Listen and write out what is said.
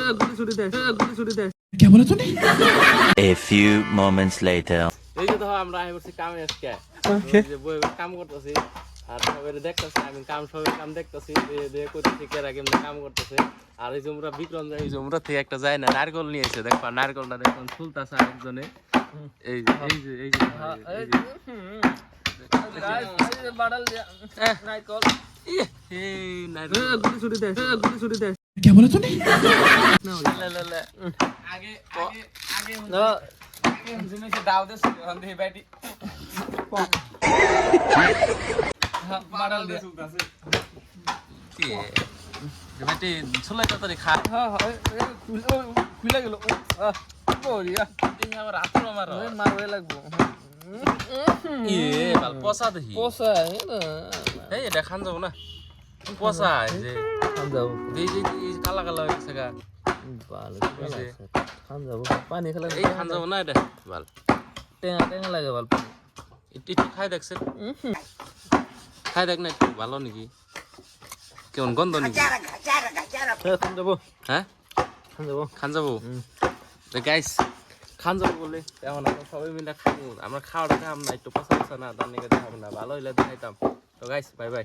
क्या बोला तूने? A few moments later. এই যে দেখো আমরা আইবছি কামে আজকে যে বই কাম করতেছি আর সবাই দেখতেছি আমি সবাই কাম দেখতেছি দিয়ে করতেছি কেরা কেমনে কাম করতেছে আর এই যে আমরা বিক্রম যাই যে আমরা থেকে একটা যায় না নারকেল নিয়ে এসে দেখো নারকেলটা দেখুন ফুলতাছে আরেকজনে এই যে क्या बोला तूने? পচা দেখি এটা খান যাবো না পচা যে কালা কালা হয়ে গেছে গা পানি খেলে এই খান যাবো না এটা ভাল টেঙা টেঙা লাগে ভাল একটু খাই দেখছেন খাই দেখ না একটু ভালো নাকি কেমন গন্ধ নাকি খান যাবো হ্যাঁ খান যাবো খান যাবো গাইস খান যাবো বলে এখন আমরা সবাই মিলে খাবো আমরা খাওয়াটা খাম না একটু পচা পচা না তার নিকে দেখাবো না ভালো হইলে দেখাইতাম তো গাইস বাই বাই